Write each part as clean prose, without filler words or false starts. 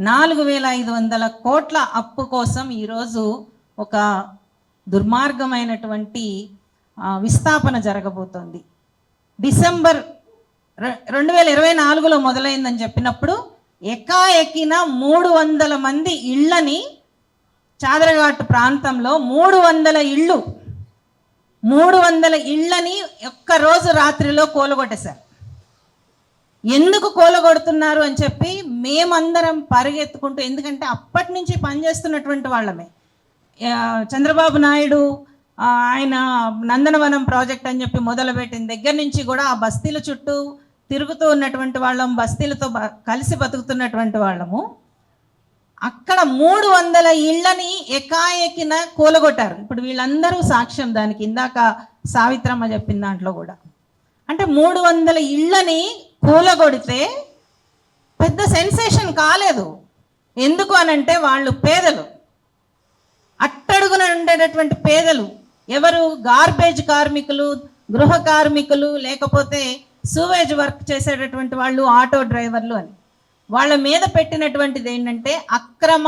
4,500 కోట్ల అప్పు కోసం ఈరోజు ఒక దుర్మార్గమైనటువంటి విస్థాపన జరగబోతోంది. డిసెంబర్ 2024లో మొదలైందని చెప్పినప్పుడు ఎకాఎకిన 300 మంది ఇళ్ళని చాదరఘాట్ ప్రాంతంలో 300 ఇళ్ళని ఒక్కరోజు రాత్రిలో కూలగొట్టేశారు. ఎందుకు కూలగొడుతున్నారు అని చెప్పి మేమందరం పరిగెత్తుకుంటూ, ఎందుకంటే అప్పటి నుంచి పనిచేస్తున్నటువంటి వాళ్ళమే. చంద్రబాబు నాయుడు ఆయన నందనవనం ప్రాజెక్ట్ అని చెప్పి మొదలుపెట్టిన దగ్గర నుంచి కూడా ఆ బస్తీల చుట్టూ తిరుగుతూ ఉన్నటువంటి వాళ్ళం, బస్తీలతో కలిసి బతుకుతున్నటువంటి వాళ్ళము. అక్కడ 300 ఇళ్ళని ఎకాఎకిన కూలగొట్టారు. ఇప్పుడు వీళ్ళందరూ సాక్ష్యం దానికి, ఇందాక సావిత్రమ్మ చెప్పిన దాంట్లో కూడా. అంటే 300 ఇళ్ళని కూలగొడితే పెద్ద సెన్సేషన్ కాలేదు. ఎందుకు అనంటే వాళ్ళు పేదలు, అట్టడుగున ఉండేటటువంటి పేదలు. ఎవరు? గార్బేజ్ కార్మికులు, గృహ కార్మికులు, లేకపోతే సూవేజ్ వర్క్ చేసేటటువంటి వాళ్ళు, ఆటో డ్రైవర్లు అని. వాళ్ళ మీద పెట్టినటువంటిది ఏంటంటే అక్రమ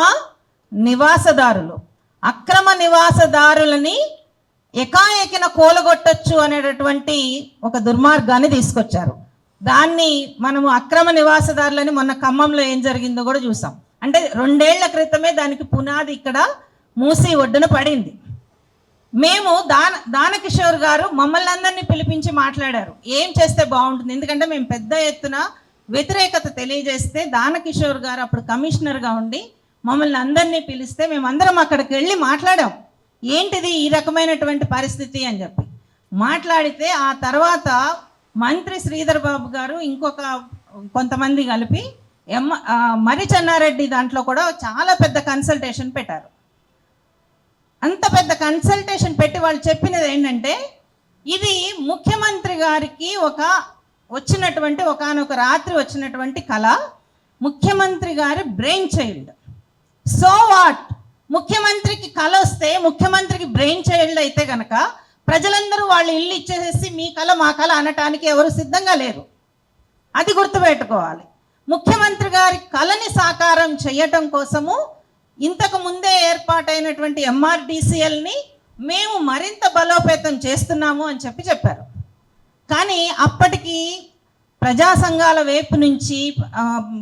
నివాసదారులని ఎకాఎకిన కూలగొట్టచ్చు అనేటటువంటి ఒక దుర్మార్గాన్ని తీసుకొచ్చారు. దాన్ని మనము అక్రమ నివాసదారులని మొన్న ఖమ్మంలో ఏం జరిగిందో కూడా చూసాం. అంటే 2 ఏళ్ల క్రితమే దానికి పునాది ఇక్కడ మూసీ ఒడ్డున పడింది. మేము దానకిషోర్ గారు మమ్మల్ని అందరినీ పిలిపించి మాట్లాడారు, ఏం చేస్తే బాగుంటుంది. ఎందుకంటే మేము పెద్ద ఎత్తున వ్యతిరేకత తెలియజేస్తే దానకిషోర్ గారు అప్పుడు కమిషనర్గా ఉండి మమ్మల్ని అందరినీ పిలిస్తే మేమందరం అక్కడికి వెళ్ళి మాట్లాడాం, ఏంటిది ఈ రకమైనటువంటి పరిస్థితి అని చెప్పి మాట్లాడితే, ఆ తర్వాత మంత్రి శ్రీధర్ బాబు గారు ఇంకొక కొంతమంది కలిపి మరి చెన్నారెడ్డి దాంట్లో కూడా చాలా పెద్ద కన్సల్టేషన్ పెట్టారు. అంత పెద్ద కన్సల్టేషన్ పెట్టి వాళ్ళు చెప్పినది ఏంటంటే, ఇది ముఖ్యమంత్రి గారికి వచ్చినటువంటి ఒకానొక రాత్రి వచ్చినటువంటి కళ, ముఖ్యమంత్రి గారి బ్రెయిన్ చైల్డ్. So what? ముఖ్యమంత్రికి కళ వస్తే, ముఖ్యమంత్రికి బ్రెయిన్ చైల్డ్ అయితే కనుక ప్రజలందరూ వాళ్ళు ఇల్లు ఇచ్చేసేసి మీ కళ మా కళ అనటానికి ఎవరు సిద్ధంగా లేరు. అది గుర్తుపెట్టుకోవాలి. ముఖ్యమంత్రి గారి కళని సాకారం చేయటం కోసము ఇంతకు ముందే ఏర్పాటైనటువంటి ఎంఆర్డిసిఎల్ని మేము మరింత బలోపేతం చేస్తున్నాము అని చెప్పారు. కానీ అప్పటికి ప్రజా సంఘాల వైపు నుంచి,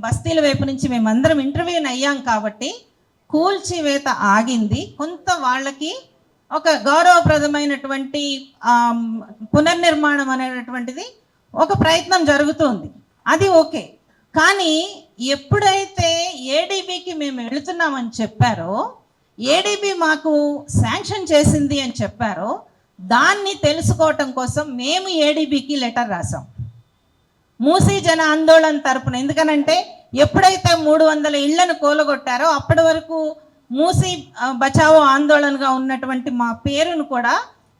బస్తీల వైపు నుంచి మేమందరం ఇంటర్వ్యూని అయ్యాం కాబట్టి కూల్చివేత ఆగింది. కొంత వాళ్ళకి ఒక గౌరవప్రదమైనటువంటి పునర్నిర్మాణం అనేటటువంటిది ఒక ప్రయత్నం జరుగుతుంది, అది ఓకే. కానీ ఎప్పుడైతే ఏడీబీకి మేము వెళుతున్నామని చెప్పారో, ఏడీబీ మాకు శాంక్షన్ చేసింది అని చెప్పారో, దాన్ని తెలుసుకోవటం కోసం మేము ఏడీబీకి లెటర్ రాసాం మూసీ జన ఆందోళన తరపున. ఎందుకనంటే ఎప్పుడైతే 300 ఇళ్లను కూలగొట్టారో అప్పటి వరకు మూసీ బచావో ఆందోళనగా ఉన్నటువంటి మా పేరును కూడా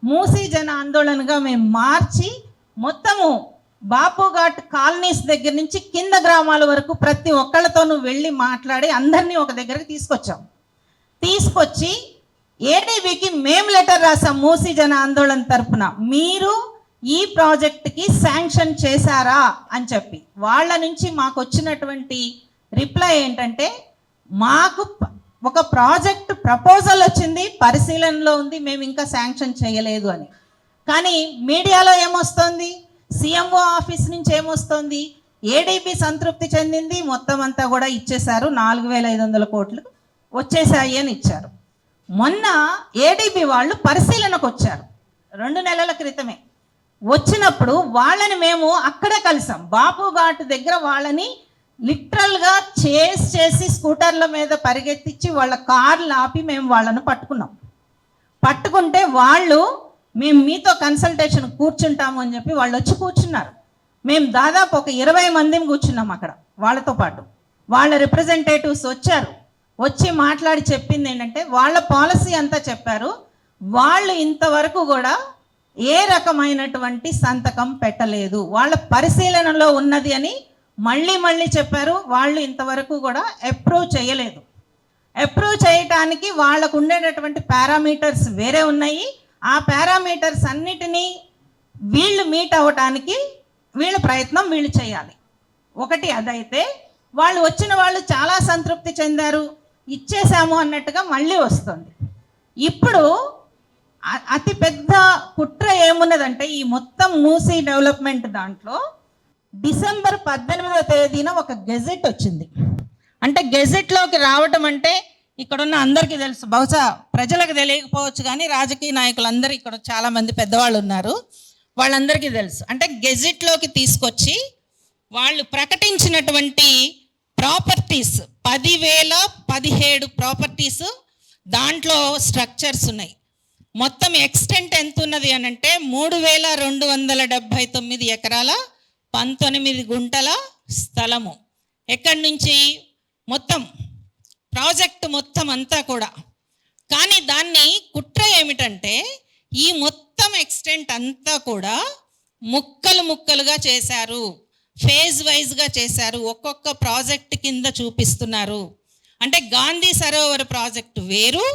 మూసీ జన ఆందోళనగా మేము మార్చి మొత్తము బాపుఘాట్ కాలనీస్ దగ్గర నుంచి కింద గ్రామాల వరకు ప్రతి ఒక్కళ్ళతోనూ వెళ్ళి మాట్లాడి అందరినీ ఒక దగ్గరికి తీసుకొచ్చి ఏడీబీకి మేము లెటర్ రాసాం మూసీ జన ఆందోళన తరపున, మీరు ఈ ప్రాజెక్ట్కి శాంక్షన్ చేశారా అని చెప్పి. వాళ్ళ నుంచి మాకు వచ్చినటువంటి రిప్లై ఏంటంటే, మాకు ఒక ప్రాజెక్ట్ ప్రపోజల్ వచ్చింది, పరిశీలనలో ఉంది, మేము ఇంకా శాంక్షన్ చేయలేదు అని. కానీ మీడియాలో ఏమొస్తుంది, సీఎంఓ ఆఫీస్ నుంచి ఏమొస్తుంది, ఏడీబీ సంతృప్తి చెందింది, మొత్తం అంతా కూడా ఇచ్చేశారు, 4,500 కోట్లు వచ్చేసాయి అని ఇచ్చారు. మొన్న ఏడీబీ వాళ్ళు పరిశీలనకు వచ్చారు 2 నెలల క్రితమే. వచ్చినప్పుడు వాళ్ళని మేము అక్కడే కలిసాం, బాపుఘాట్ దగ్గర. వాళ్ళని లిటరల్గా చేసి స్కూటర్ల మీద పరిగెత్తించి వాళ్ళ కార్లు ఆపి మేము వాళ్ళను పట్టుకుంటే వాళ్ళు మేము మీతో కన్సల్టేషన్ కూర్చుంటాము అని చెప్పి వాళ్ళు వచ్చి కూర్చున్నారు. మేము దాదాపు ఒక 20 మందిని కూర్చున్నాం అక్కడ వాళ్ళతో పాటు. వాళ్ళ రిప్రజెంటేటివ్స్ వచ్చి మాట్లాడి చెప్పింది ఏంటంటే, వాళ్ళ పాలసీ అంతా చెప్పారు, వాళ్ళు ఇంతవరకు కూడా ఏ రకమైనటువంటి సంతకం పెట్టలేదు, వాళ్ళ పరిశీలనలో ఉన్నది అని మళ్ళీ చెప్పారు. వాళ్ళు ఇంతవరకు కూడా అప్రూవ్ చేయలేదు. అప్రూవ్ చేయటానికి వాళ్ళకు ఉండేటటువంటి పారామీటర్స్ వేరే ఉన్నాయి. ఆ పారామీటర్స్ అన్నిటినీ వీళ్ళు మీట్ అవ్వటానికి వీళ్ళ ప్రయత్నం వీళ్ళు చేయాలి. ఒకటి అదైతే, వాళ్ళు వచ్చిన వాళ్ళు చాలా సంతృప్తి చెందారు, ఇచ్చేసాము అన్నట్టుగా మళ్ళీ వస్తుంది. ఇప్పుడు అతి పెద్ద కుట్ర ఏమున్నదంటే ఈ మొత్తం మూసీ డెవలప్మెంట్ దాంట్లో డిసెంబర్ 18వ తేదీన ఒక గెజెట్ వచ్చింది. అంటే గెజెట్లోకి రావటం అంటే ఇక్కడున్న అందరికీ తెలుసు, బహుశా ప్రజలకు తెలియకపోవచ్చు కానీ రాజకీయ నాయకులందరూ ఇక్కడ చాలామంది పెద్దవాళ్ళు ఉన్నారు, వాళ్ళందరికీ తెలుసు. అంటే గెజెట్లోకి తీసుకొచ్చి వాళ్ళు ప్రకటించినటువంటి ప్రాపర్టీస్ 10,017 ప్రాపర్టీస్, దాంట్లో స్ట్రక్చర్స్ ఉన్నాయి. మొత్తం ఎక్స్టెంట్ ఎంత ఉన్నది అని అంటే 3,279 ఎకరాల 19 గుంటల స్థలము. ఎక్కడి నుంచి మొత్తం ప్రాజెక్ట్ మొత్తం అంతా కూడా. కానీ దాన్ని కుట్ర ఏమిటంటే ఈ మొత్తం ఎక్స్టెంట్ అంతా కూడా ముక్కలు ముక్కలుగా చేశారు, ఫేజ్ వైజ్గా చేశారు, ఒక్కొక్క ప్రాజెక్ట్ కింద చూపిస్తున్నారు. అంటే గాంధీ సరోవర్ ప్రాజెక్టు వేరు,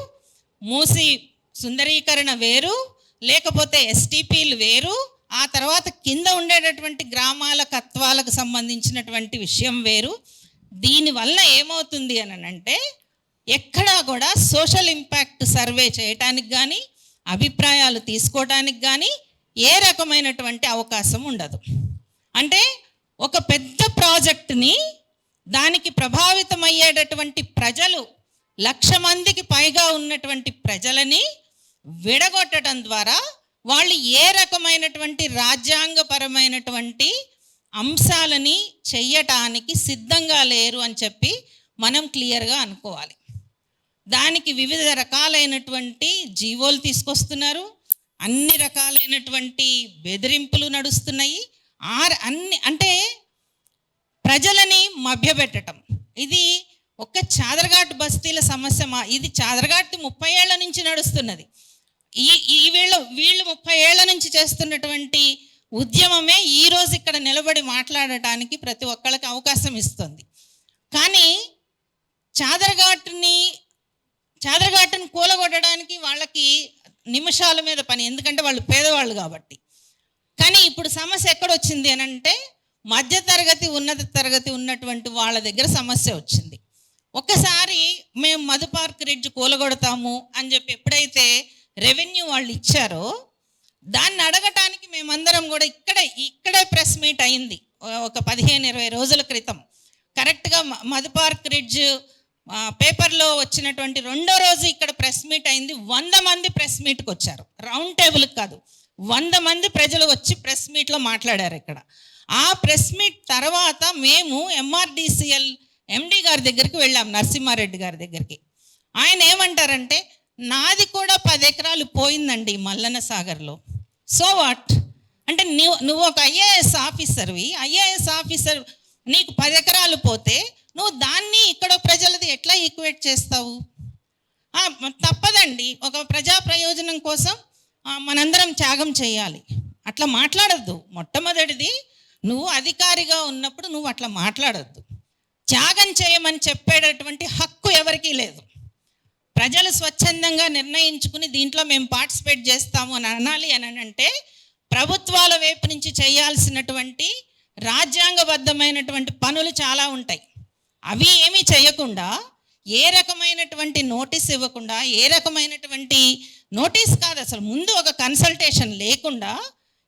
మూసి సుందరీకరణ వేరు, లేకపోతే ఎస్టీపీలు వేరు, ఆ తర్వాత కింద ఉండేటటువంటి గ్రామాల కత్వాలకు సంబంధించినటువంటి విషయం వేరు. దీనివల్ల ఏమవుతుంది అని అంటే ఎక్కడా కూడా సోషల్ ఇంపాక్ట్ సర్వే చేయటానికి కానీ అభిప్రాయాలు తీసుకోవటానికి కానీ ఏ రకమైనటువంటి అవకాశం ఉండదు. అంటే ఒక పెద్ద ప్రాజెక్టుని దానికి ప్రభావితమయ్యేటటువంటి ప్రజలు 1,00,000 మందికి పైగా ఉన్నటువంటి ప్రజలని విడగొట్టడం ద్వారా వాళ్ళు ఏ రకమైనటువంటి రాజ్యాంగపరమైనటువంటి అంశాలని చెయ్యటానికి సిద్ధంగా లేరు అని చెప్పి మనం క్లియర్గా అనుకోవాలి. దానికి వివిధ రకాలైనటువంటి జీవోలు తీసుకొస్తున్నారు, అన్ని రకాలైనటువంటి బెదిరింపులు నడుస్తున్నాయి. అన్ని అంటే ప్రజలని మభ్యపెట్టడం. ఇది ఒక్క చాదరఘాట్ బస్తీల సమస్య ఇది చాదరఘాట్ 30 ఏళ్ల నుంచి నడుస్తున్నది. వీళ్ళు 30 ఏళ్ల నుంచి చేస్తున్నటువంటి ఉద్యమమే ఈరోజు ఇక్కడ నిలబడి మాట్లాడటానికి ప్రతి ఒక్కళ్ళకి అవకాశం ఇస్తుంది. కానీ చాదరఘాట్ని కూలగొట్టడానికి వాళ్ళకి నిమిషాల మీద పని, ఎందుకంటే వాళ్ళు పేదవాళ్ళు కాబట్టి. కానీ ఇప్పుడు సమస్య ఎక్కడొచ్చింది అని అంటే మధ్యతరగతి ఉన్నత తరగతి ఉన్నటువంటి వాళ్ళ దగ్గర సమస్య వచ్చింది. ఒక్కసారి మేము మధు పార్క్ రిడ్జ్ కూలగొడతాము అని చెప్పి ఎప్పుడైతే రెవెన్యూ వాళ్ళు ఇచ్చారో దాన్ని అడగటానికి మేమందరం కూడా ఇక్కడే ప్రెస్ మీట్ అయింది ఒక 15-20 రోజుల క్రితం. కరెక్ట్గా మధు పార్క్ రిడ్జ్ పేపర్లో వచ్చినటువంటి 2వ రోజు ఇక్కడ ప్రెస్ మీట్ అయింది. 100 మంది ప్రెస్ మీట్కి వచ్చారు, రౌండ్ టేబుల్కి కాదు, 100 మంది ప్రజలు వచ్చి ప్రెస్ మీట్లో మాట్లాడారు ఇక్కడ. ఆ ప్రెస్ మీట్ తర్వాత మేము MRDCL MD గారి దగ్గరికి వెళ్ళాం, నరసింహారెడ్డి గారి దగ్గరికి. ఆయన ఏమంటారంటే నాది కూడా 10 ఎకరాలు పోయిందండి మల్లన్న సాగర్లో. సో వాట్ అంటే నువ్వు ఒక IAS ఆఫీసర్వి, IAS ఆఫీసర్ నీకు 10 ఎకరాలు పోతే నువ్వు దాన్ని ఇక్కడ ప్రజలది ఎట్లా ఈక్వేట్ చేస్తావు? తప్పదండి, ఒక ప్రజా ప్రయోజనం కోసం మనందరం త్యాగం చేయాలి. అట్లా మాట్లాడద్దు. మొట్టమొదటిది నువ్వు అధికారిగా ఉన్నప్పుడు నువ్వు అట్లా మాట్లాడద్దు. త్యాగం చేయమని చెప్పేటటువంటి హక్కు ఎవరికీ లేదు. ప్రజలు స్వచ్ఛందంగా నిర్ణయించుకుని దీంట్లో మేము పార్టిసిపేట్ చేస్తాము అని అనాలి అని అంటే ప్రభుత్వాల వైపు నుంచి చేయాల్సినటువంటి రాజ్యాంగబద్ధమైనటువంటి పనులు చాలా ఉంటాయి. అవి ఏమీ చేయకుండా, ఏ రకమైనటువంటి నోటీస్ ఇవ్వకుండా, ఏ రకమైనటువంటి నోటీస్ కాదు అసలు ముందు ఒక కన్సల్టేషన్ లేకుండా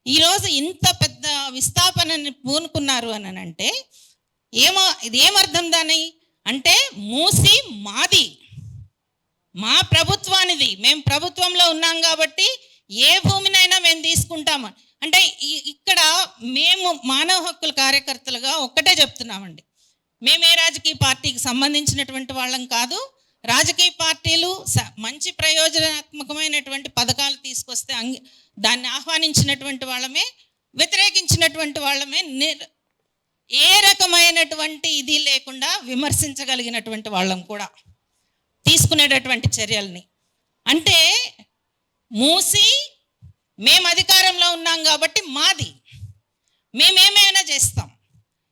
ఈరోజు ఇంత పెద్ద విస్థాపనని పూనుకున్నారు అని అంటే ఇది ఏమర్థం దాని అంటే మూసి మాది, మా ప్రభుత్వానిది, మేము ప్రభుత్వంలో ఉన్నాం కాబట్టి ఏ భూమినైనా మేము తీసుకుంటాము అంటే ఇక్కడ మేము మానవ హక్కుల కార్యకర్తలుగా ఒక్కటే చెప్తున్నామండి, మేము ఏ రాజకీయ పార్టీకి సంబంధించినటువంటి వాళ్ళం కాదు. రాజకీయ పార్టీలు మంచి ప్రయోజనాత్మకమైనటువంటి పథకాలు తీసుకొస్తే దాన్ని ఆహ్వానించినటువంటి వాళ్ళమే, వ్యతిరేకించినటువంటి వాళ్ళమే, ఏ రకమైనటువంటి ఇది లేకుండా విమర్శించగలిగినటువంటి వాళ్ళం కూడా తీసుకునేటటువంటి చర్యల్ని. అంటే మూసి మేము అధికారంలో ఉన్నాం కాబట్టి మాది, మేమేమైనా చేస్తాం,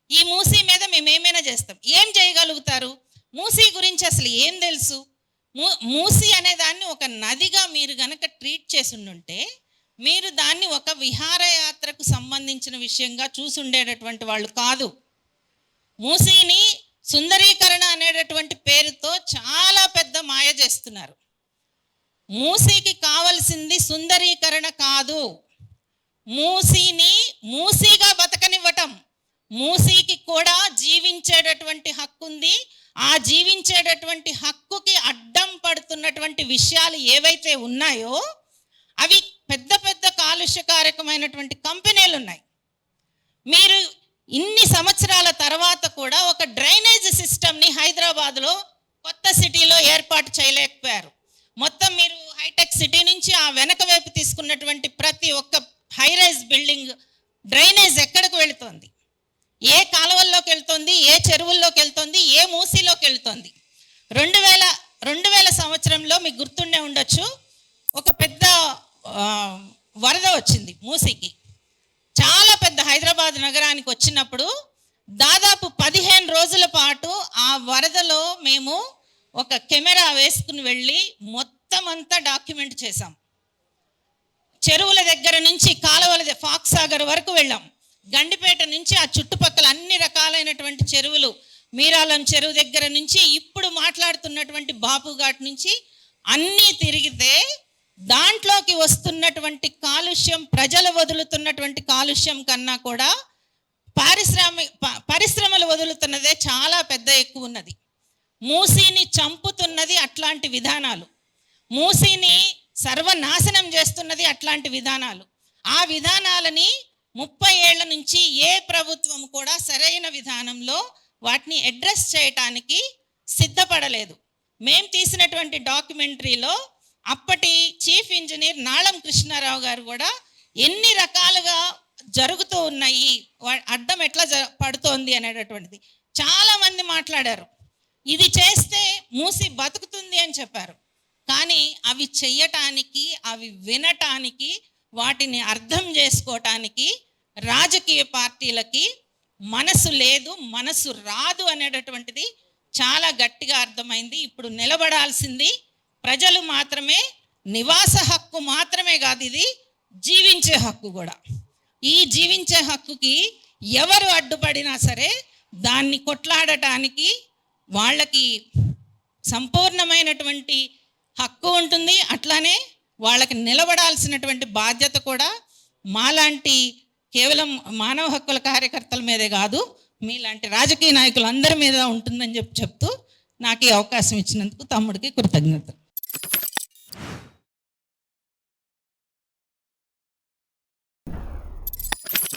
ఈ మూసీ మీద మేమేమైనా చేస్తాం. ఏం చేయగలుగుతారు? మూసీ గురించి అసలు ఏం తెలుసు? మూసీ అనే దాన్ని ఒక నదిగా మీరు గనక ట్రీట్ చేసి ఉండుంటే మీరు దాన్ని ఒక విహారయాత్రకు సంబంధించిన విషయంగా చూసుండేటటువంటి వాళ్ళు కాదు. మూసీని సుందరీకరణ అనేటటువంటి పేరుతో చాలా పెద్ద మాయ చేస్తున్నారు. మూసీకి కావలసింది సుందరీకరణ కాదు, మూసీని మూసీగా బతకనివ్వటం. మూసీకి కూడా జీవించేటటువంటి హక్కు ఉంది. ఆ జీవించేటటువంటి హక్కుకి అడ్డం పడుతున్నటువంటి విషయాలు ఏవైతే ఉన్నాయో అవి పెద్ద పెద్ద కాలుష్యకారకమైనటువంటి కంపెనీలు ఉన్నాయి. మీరు ఇన్ని సంవత్సరాల తర్వాత కూడా ఒక డ్రైనేజ్ సిస్టమ్ని హైదరాబాద్లో కొత్త సిటీలో ఏర్పాటు చేయలేకపోయారు. మొత్తం మీరు హైటెక్ సిటీ నుంచి ఆ వెనక వైపు తీసుకున్నటువంటి ప్రతి ఒక్క హైరైజ్ బిల్డింగ్ డ్రైనేజ్ ఎక్కడికి వెళుతోంది, ఏ కాలువల్లోకి వెళ్తుంది, ఏ చెరువుల్లోకి వెళ్తుంది, ఏ మూసీలోకి వెళ్తుంది. 2000 సంవత్సరంలో మీకు గుర్తుండే ఉండొచ్చు, ఒక పెద్ద వరద వచ్చింది మూసీకి. చాలా పెద్ద హైదరాబాద్ నగరానికి వచ్చినప్పుడు దాదాపు 15 రోజుల పాటు ఆ వరదలో మేము ఒక కెమెరా వేసుకుని వెళ్ళి మొత్తం అంతా డాక్యుమెంట్ చేశాం. చెరువుల దగ్గర నుంచి కాలువల ఫాక్స్ సాగర్ వరకు వెళ్ళాం. గండిపేట నుంచి ఆ చుట్టుపక్కల అన్ని రకాలైనటువంటి చెరువులు, మీరాలం చెరువు దగ్గర నుంచి ఇప్పుడు మాట్లాడుతున్నటువంటి బాపుఘాట్ నుంచి అన్నీ తిరిగితే దాంట్లోకి వస్తున్నటువంటి కాలుష్యం, ప్రజలు వదులుతున్నటువంటి కాలుష్యం కన్నా కూడా పరిశ్రమలు వదులుతున్నదే చాలా పెద్ద ఎక్కువ ఉన్నది. మూసీని చంపుతున్నది అట్లాంటి విధానాలు, మూసీని సర్వనాశనం చేస్తున్నది అట్లాంటి విధానాలు. ఆ విధానాలని 30 ఏళ్ల నుంచి ఏ ప్రభుత్వం కూడా సరైన విధానంలో వాటిని అడ్రస్ చేయటానికి సిద్ధపడలేదు. మేము తీసినటువంటి డాక్యుమెంటరీలో అప్పటి చీఫ్ ఇంజనీర్ నాళం కృష్ణారావు గారు కూడా ఎన్ని రకాలుగా జరుగుతూ ఉన్నాయి, అడ్డం ఎట్లా పడుతోంది అనేటటువంటిది చాలామంది మాట్లాడారు. ఇది చేస్తే మూసి బతుకుతుంది అని చెప్పారు. కానీ అవి చెయ్యటానికి, అవి వినటానికి, వాటిని అర్థం చేసుకోవటానికి రాజకీయ పార్టీలకి మనసు లేదు, మనసు రాదు అనేటటువంటిది చాలా గట్టిగా అర్థమైంది. ఇప్పుడు నిలబడాల్సింది ప్రజలు మాత్రమే. నివాస హక్కు మాత్రమే కాదు, ఇది జీవించే హక్కు కూడా. ఈ జీవించే హక్కుకి ఎవరు అడ్డుపడినా సరే దాన్ని కొట్లాడటానికి వాళ్ళకి సంపూర్ణమైనటువంటి హక్కు ఉంటుంది. అట్లానే వాళ్ళకి నిలబడాల్సినటువంటి బాధ్యత కూడా మాలాంటి కేవలం మానవ హక్కుల కార్యకర్తల మీదే కాదు, మీలాంటి రాజకీయ నాయకులు అందరి మీద ఉంటుందని చెప్తూ నాకు ఈ అవకాశం ఇచ్చినందుకు తమ్ముడికి కృతజ్ఞతలు.